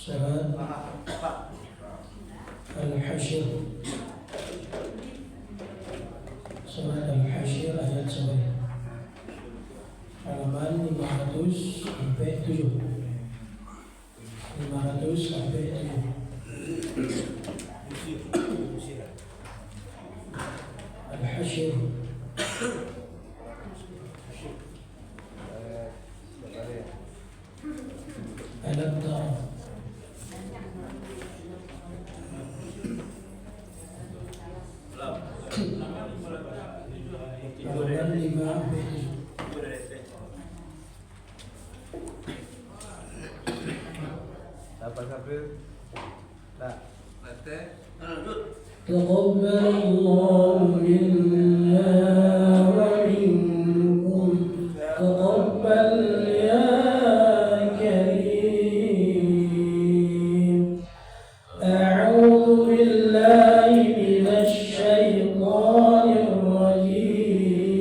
Surat Al-Hasyr. Surat Al-Hasyr ayat 1. Halaman 500 sampai 7. 500 sampai 7. Al-Hasyr. Alam tara. Halaman 500. تقبل الله منا ومنكم تقبل يا كريم. أعوذ بالله من الشيطان الرجيم.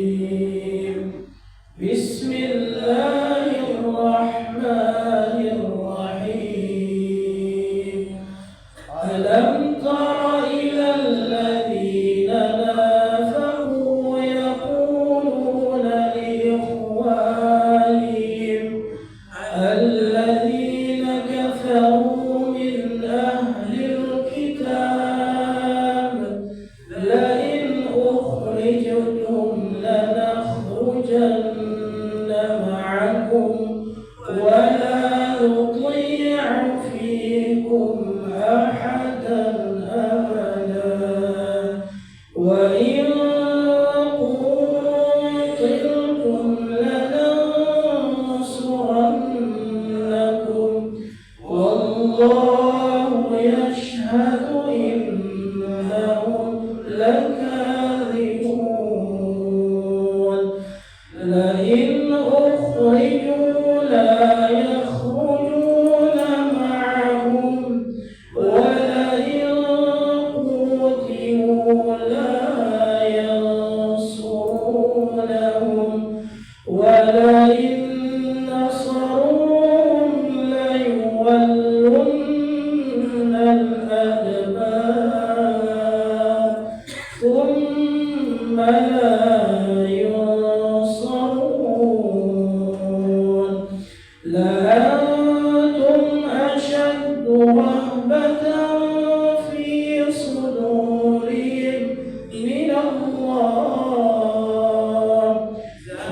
بسم الله الرحمن الرحيم. ألم تر إلى الذين نافقوا يقولون لإخوانهم الذين كفروا من أهل الكتاب لئن أخرجتم لنخرجن معكم ولا نطيع فيكم أحدا أبدا وإن قتلتم لننصرنكم والله يشهد إنهم لكاذبون. لئن أخرجوا لا يخرجون معهم ولئن قتلوا لا ينصرونهم ولئن نصروهم ليولن الأدبار ثم لا ينصرون. لأنتم أشد رهبة في صدورهم من الله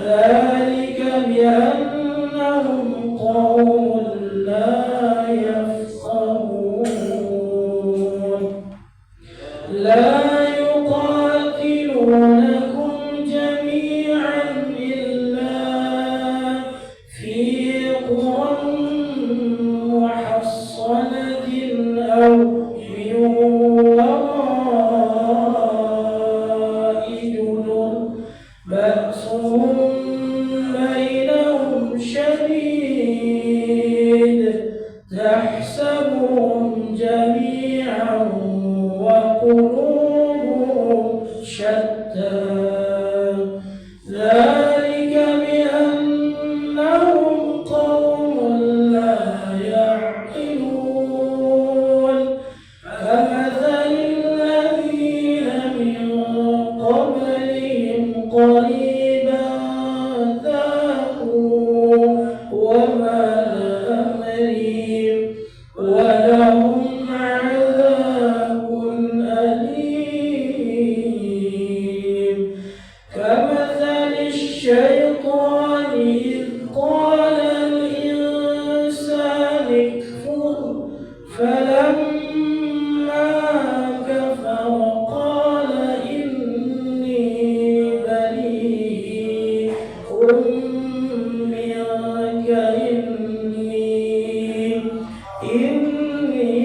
ذلك بأنهم قوم لا يفقهون. لا يقاتلونكم جميعا إلا في قرى محصنة أو من وراء جدر بأسهم بينهم شديد تحسبهم جميعا وقلوبهم شتى ذلك بأنهم قوم لا يعقلون. كمثل الذين من قبلهم قريبا ذاقوا وبال أمرهم ولهم عذاب أليم. كمثل الشيطان إذ قال الإنسان اكفر فلما كفر قال إني بريء منك إني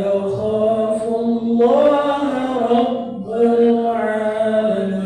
أخاف الله رب العالمين.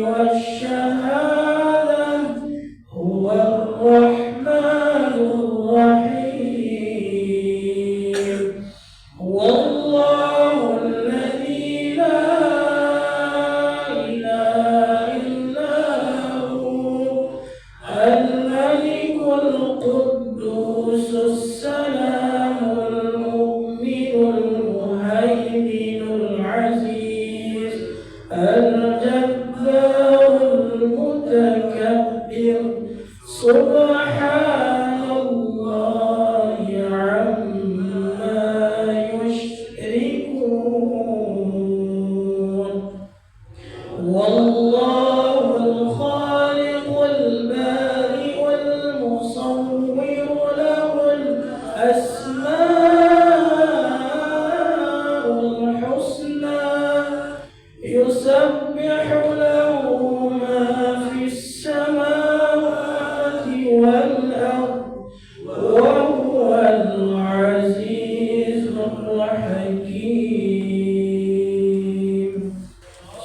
والشهادة هو الرحمن الرحيم هو الله الذي لا إله إلا هو الملك القدوس السلام المؤمن المهيمن العزيز الجبار المتكبر سبحان الله عما يشركون والله الخالق البارئ المصور له الأسماء الحسنى يسبح له ما في السماوات والأرض وهو العزيز الحكيم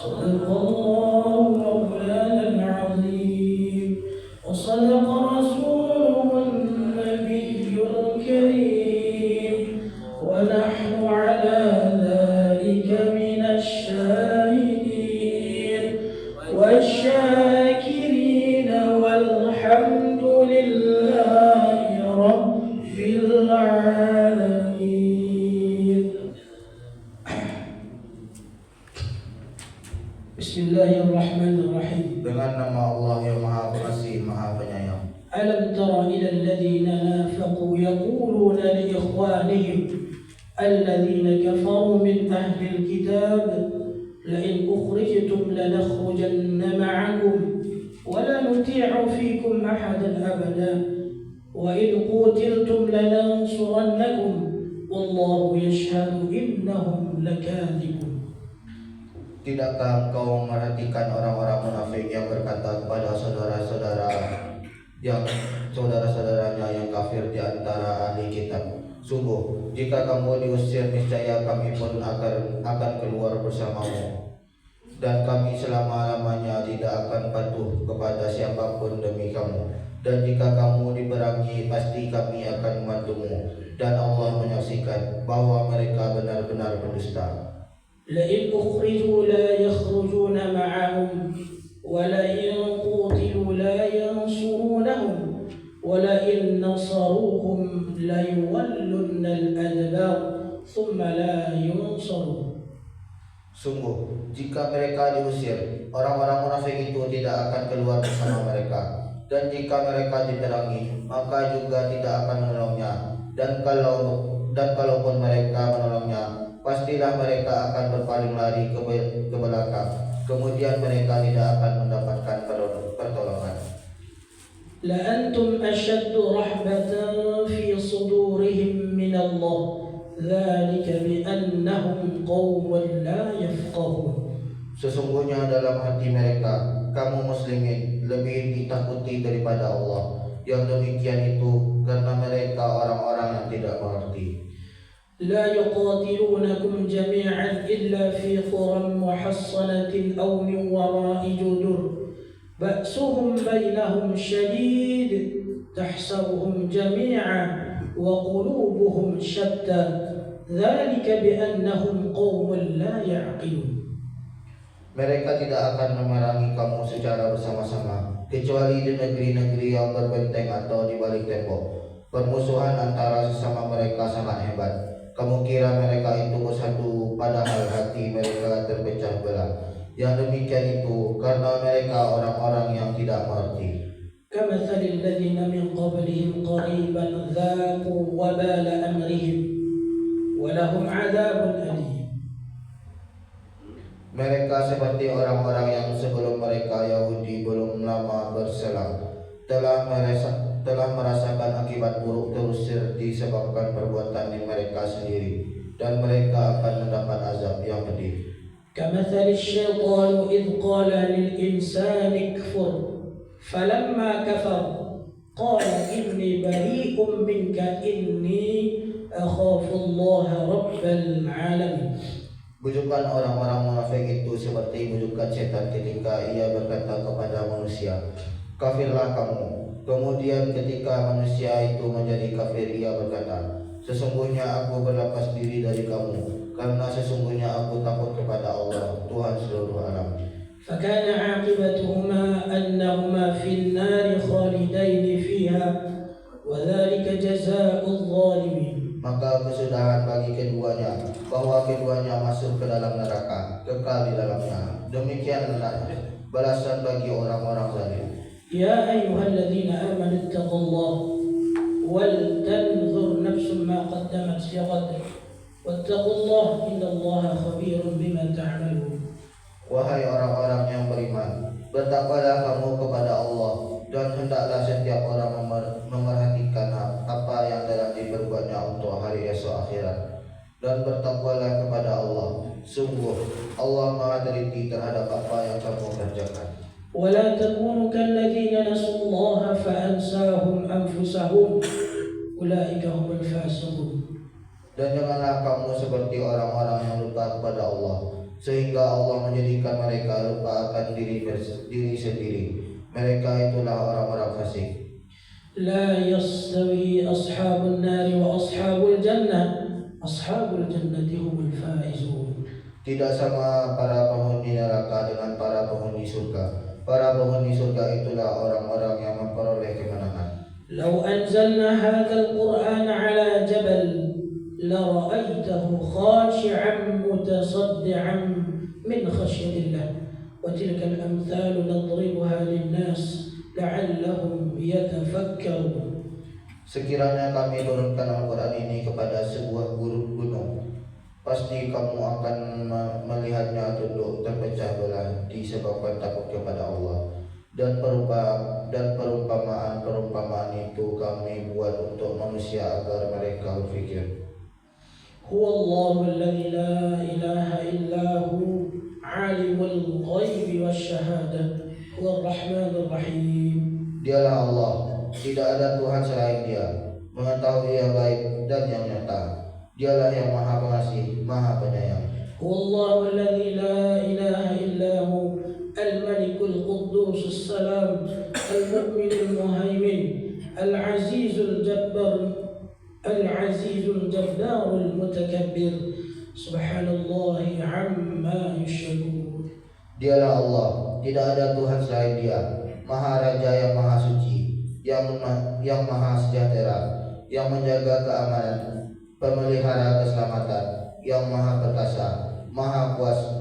صدق الله مولانا العظيم وصدق رسوله النبي الكريم ونحن على ذلك من الشاهدين والشاكرين والحمد لله رب العالمين. Bismillahirrahmanirrahim. Dengan nama Allah yang Maha Pengasih, Maha Penyayang. ألم تر إلى الذين نافقوا يقولون لإخوانهم الذين كفروا من أهل الكتاب لئن أخرجتم لنخرجن معكم ولا نطيع فيكم أحدا أبدا وإن قتلتم لننصرنكم والله يشهد إنهم لكاذبون. Tidakkah engkau memperhatikan orang-orang munafik yang berkata kepada saudara-saudaranya yang kafir di antara ahli kitab, sungguh jika kamu diusir niscaya kami pun akan keluar bersamamu, dan kami selama-lamanya tidak akan patuh kepada siapapun demi kamu, dan jika kamu diperangi pasti kami akan membantumu, dan Allah menyaksikan bahwa mereka benar-benar berdusta. لئن أخرجوا لا يخرجون معهم ولئن قتلوا لا ينصرونهم ولئن نصروهم ليولن الأدبار ثم لا ينصرون. Sungguh, jika mereka diusir, orang-orang munafik itu tidak akan keluar bersama mereka, dan jika mereka diperangi, maka juga tidak akan menolongnya, dan kalaupun mereka menolongnya, pastilah mereka akan berpaling lari ke belakang, kemudian mereka tidak akan mendapatkan pertolongan. لأنتم أشد رحبة في صدورهم من الله ذلك بأنهم قوم لا يفقهون. Sesungguhnya dalam hati mereka, kamu muslimin lebih ditakuti daripada Allah. Yang demikian itu karena mereka orang-orang yang tidak mengerti. لا يقاتلونكم جميعا إلا في قرى محصنة أو من وراء جدر بأسهم بينهم شديد تحسبهم جميعا وقلوبهم شتى ذلك بأنهم قوم لا يعقلون. Mereka tidak akan memerangi kamu secara bersama-sama kecuali di negeri-negeri yang berbenteng atau di balik tembok. Permusuhan antara sesama mereka sangat hebat. Kamu kira mereka itu bersatu, padahal hati mereka terpecah belah. Yang demikian itu karena mereka orang-orang yang tidak mengerti. كمثل الذين من قبلهم قريبا ذاقوا وبال أمرهم ولهم عذاب أليم. Mereka seperti orang-orang yang sebelum mereka Yahudi belum lama berselang telah merasakan akibat buruk terusir disebabkan perbuatan mereka sendiri, dan mereka akan mendapat azab yang pedih. كمثل الشيطان إذ قال للإنسان اكفر فلما كفر قال إني بريء منك إني أخاف الله رب العالمين. Bujukan orang-orang munafik itu seperti bujukan setan ketika ia berkata kepada manusia, "Kafirlah kamu." Kemudian ketika manusia itu menjadi kafir, ia berkata, "Sesungguhnya aku berlepas diri dari kamu, karena sesungguhnya aku takut kepada Allah, Tuhan seluruh alam." فكان عاقبتهما أنهما في النار خالدين فيها وذلك جزاء الظالمين. Maka kesudahan bagi keduanya bahwa keduanya masuk ke dalam neraka, kekal di dalamnya. Demikianlah balasan bagi orang-orang zalim. يا أيها الذين آمنوا اتقوا الله ولتنظر نفس ما قدمت لغد واتقوا الله إن الله خبير بما تعملون. Wahai orang-orang yang beriman, bertakwalah kamu kepada Allah, dan hendaklah setiap orang memerhatikan apa yang telah diperbuatnya untuk hari esok akhirat. Dan bertakwalah kepada Allah, sungguh Allah Maha teliti terhadap apa yang kamu kerjakan. ولا تكونوا كالذين نسوا الله فأنساهم أنفسهم أولئك هم الفاسقون. Dan janganlah kamu seperti orang-orang yang lupa kepada Allah, sehingga Allah menjadikan mereka lupa akan diri sendiri. Mereka itulah orang-orang fasik. لا يستوي أصحاب النار وأصحاب الجنة أصحاب الجنة هم الفائزون. Tidak sama para penghuni neraka dengan para penghuni surga. Para penghuni surga itulah orang-orang yang memperoleh kemenangan. لو أنزلنا هذا القرآن على جبل لرأيته خاشعا متصدعا من خشية الله وتلك الأمثال نضربها للناس لعلهم يتفكرون. Sekiranya kami turunkan Al-Quran ini kepada sebuah gunung, pasti kamu akan melihatnya tunduk terpecah belah disebabkan takut kepada Allah. Dan perumpamaan itu kami buat untuk manusia agar mereka berfikir. هو الله الذي لا إله إلا هو عالم الغيب والشهادة هو الرحمن الرحيم. Dialah Allah, tidak ada Tuhan selain Dia, mengetahui yang gaib dan yang nyata. Dialah yang Maha Pengasih, Maha Penyayang. هو الله الذي لا إله إلا هو الملك القدوس السلام المؤمن المهيمن العزيز الجبار المتكبر سبحان الله عما يشركون. Dialah Allah, tidak ada Tuhan selain Dia, Maha Raja yang Maha Suci, yang Maha Sejahtera, yang menjaga keamanan, pemelihara keselamatan, yang Maha Perkasa,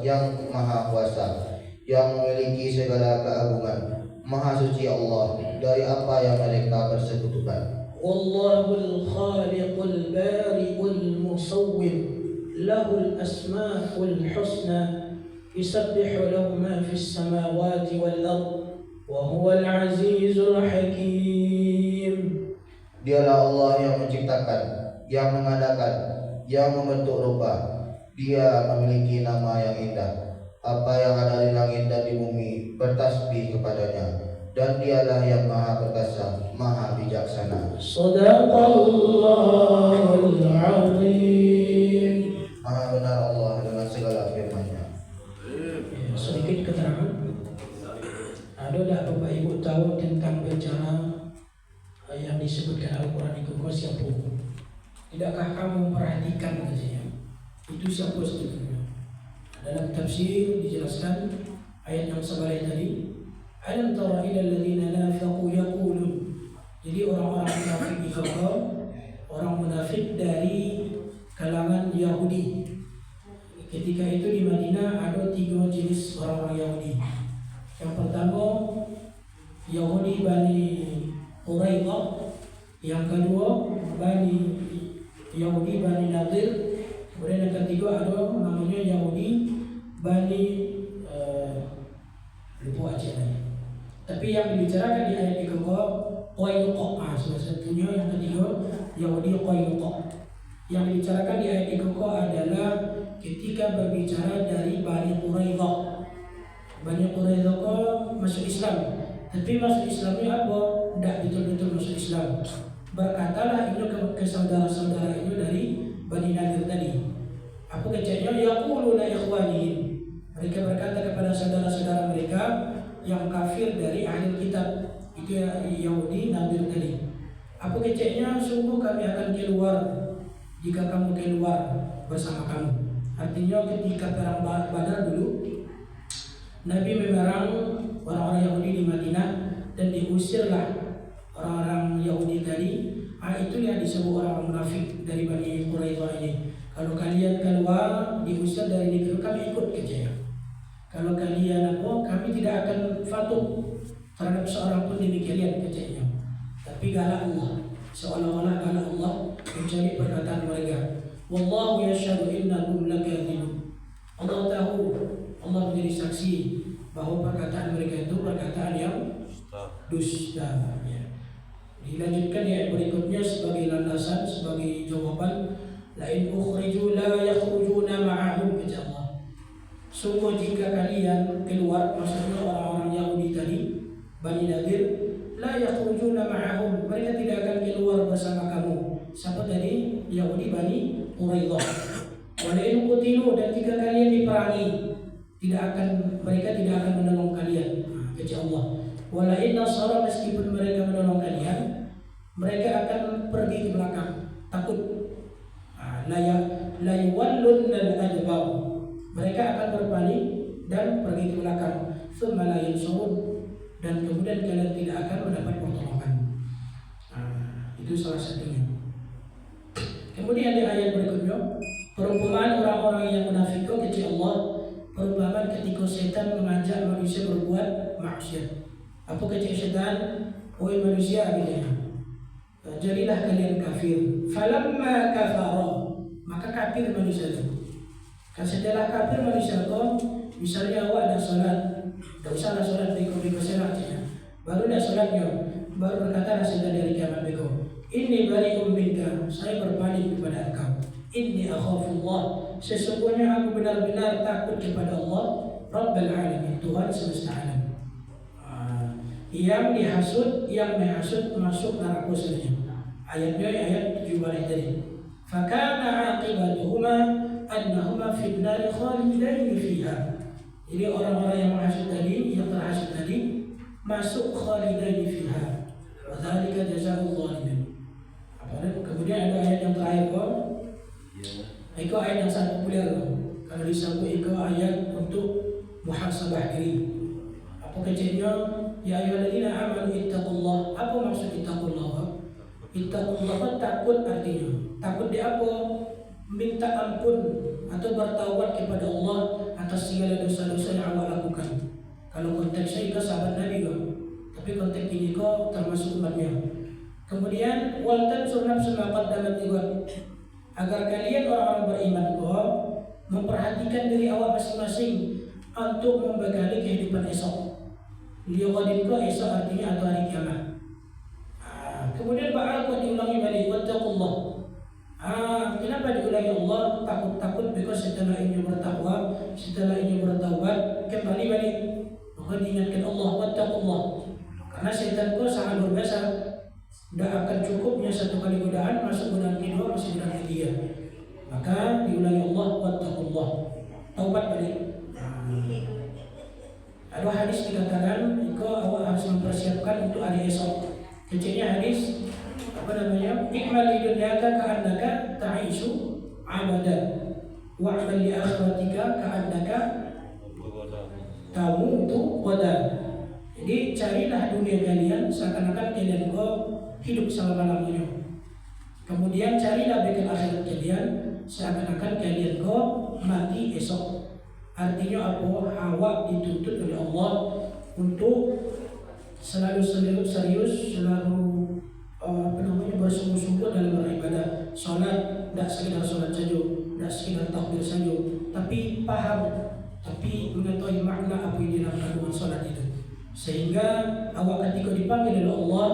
yang Maha Kuasa, yang memiliki segala keagungan. Maha Suci Allah dari apa yang mereka persekutukan. والله الخالق البارئ المصور له الأسماء الحسنى يسبح له ما في السماوات والأرض وهو العزيز الحكيم. Dialah Allah yang menciptakan, yang mengadakan, yang membentuk rupa. Dia memiliki nama yang indah. Apa yang ada di langit dan di bumi bertasbih kepadanya. Dan Dialah yang Maha Perkasa, Maha Bijaksana. Sadaqallahul azim. Maha benar Allah dengan segala firman-Nya. Sedikit keterangan. Ada tak Bapak Ibu tahu tentang bicara yang disebutkan Al-Quran itu siapa? Tidakkah kamu perhatikan katanya? Itu siapa sebetulnya? Dalam tafsir dijelaskan ayat yang sebelum tadi. Alam tara ila alladziina nafaqu yaqulun. Jadi orang-orang munafik itu orang munafik dari kalangan Yahudi. Ketika itu di Madinah ada 3 jenis orang-orang Yahudi. Yang pertama Yahudi Bani Quraidah, yang kedua Yahudi Bani Nadir, kemudian yang ketiga ada namanya Yahudi Bani lupa aja nih. Tapi yang dibicarakan di ayat yang kedua Qainuqa, salah satunya yang ketiga Yahudi Qainuqa. Yang dibicarakan di ayat yang kedua adalah ketika berbicara dari Bani Quraidah. Bani Quraidah masuk Islam, tapi masuk Islamnya apa? Tidak betul-betul masuk Islam. Berkatalah ini ke saudara-saudara itu dari Bani Nadir tadi. Apa keceknya? Yaquluna ikhwanihim. Mereka berkata kepada saudara-saudara mereka yang kafir dari ahli kitab, itu Yahudi Nadir tadi. Apa keceknya? Sungguh kami akan keluar jika kamu keluar bersama kamu. Artinya ketika perang Badar dulu, Nabi memerang orang-orang Yahudi di Madinah dan diusirlah orang-orang Yahudi tadi. Itu yang disebut orang munafik dari Bani Quraidah ini. Kalau kalian keluar diusir dari negeri kami ikut kerja. Kalau kalian kami tidak akan patuh terhadap seorang pun demi kalian kerjanya. Tapi galak Allah, seolah-olah galak Allah mencari perkataan mereka. Wallahu yashhadu innahum lakadzibun. Allah tahu, Allah menjadi saksi bahwa perkataan mereka itu perkataan yang dusta. Dilanjutkan di ayat berikutnya sebagai landasan, sebagai jawaban, la in ukhriju la yakhrujuna ma'ahum, kata Allah. Sungguh jika kalian keluar, maksudnya orang-orang Yahudi tadi, Bani Nadir, la yakhrujuna ma'ahum, mereka tidak akan keluar bersama kamu. Siapa tadi? Yahudi Bani Quraidah. Wa la in qutilu, dan jika kalian diperangi, mereka tidak akan menolong kalian, kata Allah. Wa la in nasara, meskipun mereka menolong kalian, mereka akan pergi ke belakang, takut. La yuwallunna al-adbar, mereka akan berpaling dan pergi ke belakang. Tsumma la yansurun, dan kemudian kalian tidak akan mendapat pertolongan. Itu salah satunya. Kemudian di ayat berikutnya, perumpamaan orang-orang yang munafik kepada Allah, perumpamaan ketika setan mengajak manusia berbuat maksiat. Apa kata setan? Wahai manusia, jadilah kalian kafir. Falamma kafara, maka kafir manusia itu. Setelah kafir manusia itu, misalnya awak ada salat, tak usahlah salat beko-beko salatnya. Baru dah salatnya, baru berkata setan dari kiamat beko, inni bari'um minka, saya berpaling kepada engkau. Inni akhafullah, sesungguhnya aku benar-benar takut kepada Allah, Rabbul Alamin, Tuhan semesta alam. Yang dihasut, yang menghasut masuk neraka saja. Ayatnya ayat 7 balik tadi. Fakana aqibatuhuma annahuma fin nari khalidain fiha. Jadi orang-orang yang menghasut tadi, yang terhasut tadi, masuk khalidain fiha. Wa dzalika jazaa'ul zalimin. Kemudian ada ayat yang terakhir kok. Itu ayat yang sangat populer. Kalau disebut itu ayat untuk muhasabah diri. Apa kecilnya? Ya ayyuhalladzina amanu ittaqullah. Apa maksud ittaqullah? Ittaqullah takut, artinya takut di apa? Minta ampun atau bertaubat kepada Allah atas segala dosa-dosa yang awak lakukan. Kalau konteksnya itu sahabat Nabi kok, tapi konteks ini kok termasuk umatnya. Kemudian wal tansur nafsun ma qaddamat lighad, agar kalian orang-orang beriman kok memperhatikan diri awak masing-masing untuk membekali kehidupan esok. Liwadin ko esok artinya atau hari kiamat. Kemudian ba'al diulangi balik wattaqullah. Kenapa diulangi Allah? Takut because setelah ini bertakwa, setelah ini bertaubat, kembali balik. Maka diingatkan Allah wattaqullah. Karena setan ko sangat berbahasa, tidak akan cukupnya satu kali godaan, masuk godaan kedua, masih godaan ketiga. Maka diulangi Allah wattaqullah. Taubat balik. Ada hadis dikatakan, engkau awak harus mempersiapkan untuk hari esok. Kecilnya hadis apa namanya? Ikmal li dunyaka ka'annaka ta'ishu abada, wa'mal li akhiratika ka'annaka tamutu qada. Jadi carilah dunia kalian seakan-akan kalian hidup selama-lamanya. Kemudian carilah bekal akhirat kalian seakan-akan kalian mati esok. Artinya apa? Awak dituntut oleh Allah untuk selalu serius, selalu bersungguh-sungguh dalam beribadah. Salat tidak sekedar salat saja, tidak sekedar takbir saja, tapi paham, tapi mengetahui makna apa yang dalam kandungan salat itu. Sehingga awak ketika dipanggil oleh Allah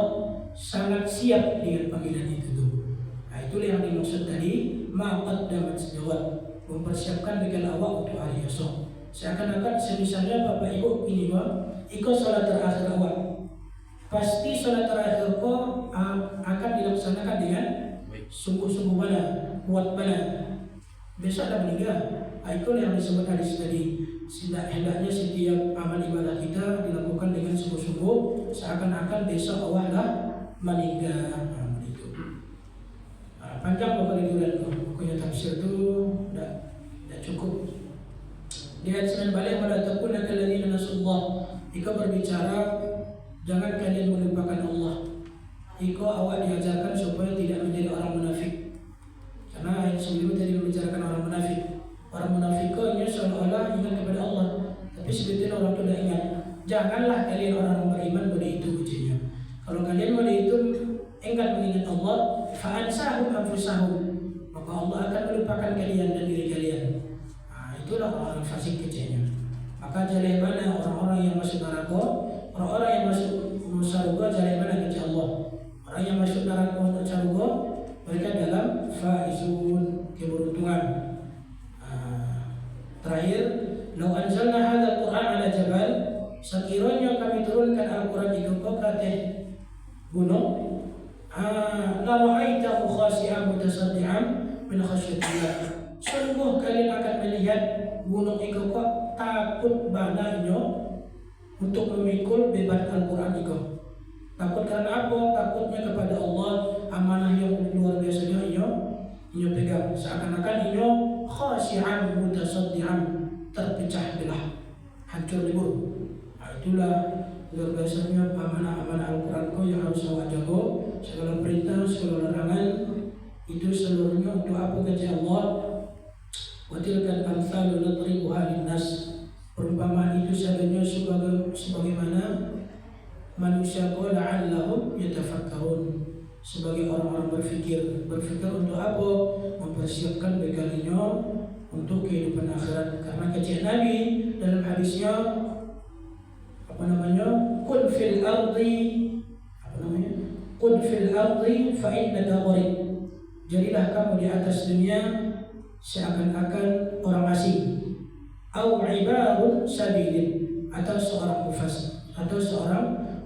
sangat siap dengan panggilan itu. Nah, itulah yang dimaksud tadi maqaddamat sejawat, mempersiapkan bekal awak untuk hari esok. Seakan-akan semisalnya Bapak Ibu ini ikut sholat terakhir awak, pasti sholat terakhir kau akan dilaksanakan dengan sungguh-sungguh mana, kuat mana. besok dah meninggal. Itulah yang disebut hadis tadi. Hendaknya setiap amal ibadah kita dilakukan dengan sungguh-sungguh, seakan-akan besok Allah dah meninggal. Begitu. Panjang pokoknya durian bukunya tafsir itu tidak cukup. Di ayat 9 balik pada takuna kalladzina nasullah. Jika berbicara jangan kalian melupakan Allah. Jika awak diajarkan supaya tidak menjadi orang munafik. Karena ayat sebelumnya tadi membicarakan orang munafik. Orang munafik ini seolah-olah ingat kepada Allah, tapi sebetulnya orang itu tidak ingat. Janganlah kalian orang beriman pada itu ujinya. Kalau kalian pada itu enggan mengingat Allah, fa'ansahum anfusahum, maka Allah akan melupakan kalian dan diri kalian. Itulah orang fasik kecilnya. Maka jalan mana orang-orang yang masuk neraka, orang-orang yang masuk surga, jalan mana kecil Allah. Orang yang masuk neraka untuk surga, mereka dalam faizun, keberuntungan. Terakhir, lau anzalna hadzal Qur'an ala jabal, sekiranya kami turunkan Al-Qur'an di kabupaten gunung, la ra'aitahu khashi'an mutasaddian min khasyatillah. Sungguh kalian akan melihat gunung itu kok takut banaknya untuk memikul beban Al-Quran itu. Takut karena apa? Takutnya kepada Allah, amanah yang luar biasanya ia pegang. Seakan-akan ia khasyi'an mutasaddian, terpecah belah, hancur lebur. Itulah luar biasanya amanah-amanah Al-Quran yang harus awak jaga. Segala perintah, segala larangan itu seluruhnya untuk apa kata Allah? Wa tilkal amsalu nadribuha linnas. Perumpamaan itu sebenarnya sebagaimana manusia la'allahum yatafakkarun, sebagai orang-orang berfikir untuk apa? Mempersiapkan bekalinya untuk kehidupan akhirat. Karena kata Nabi dalam hadisnya kun fil ardi fa innaka gharib. Jadilah kamu di atas dunia seakan-akan orang asing, au ibarun sabilin, atau seorang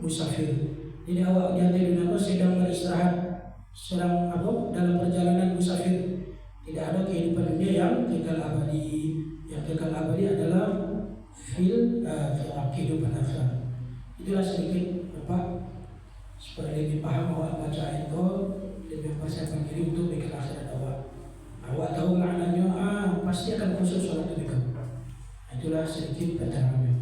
musafir. Jadi awak di atas dunia sedang beristirahat, sedang dalam perjalanan musafir. Tidak ada kehidupan dunia yang kekal abadi. Yang kekal abadi adalah kehidupan akhirat. Itulah sedikit supaya lebih paham awak baca ayat itu, lebih mempersiapkan diri untuk bikin akhirat awak. Awak tahu maknanya, pasti akan khusus sholat itu. Itulah sedikit keterangannya.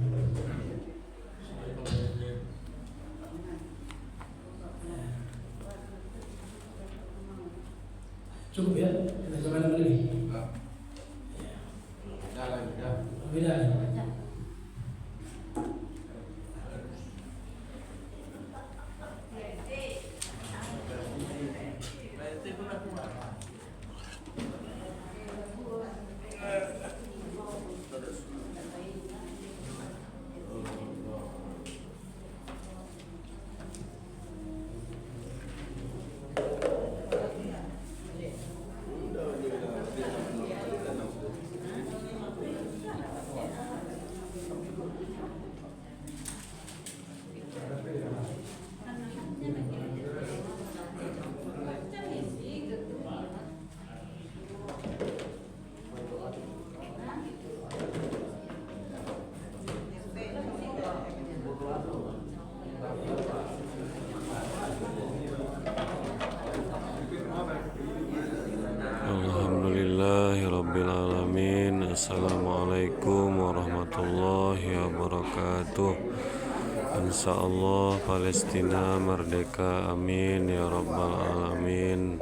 Cukup ya? Ada zaman apa lagi? Beda. Alhamdulillahirrabbilalamin. Assalamualaikum warahmatullahi wabarakatuh. Insyaallah Palestina merdeka, amin ya rabbal alamin.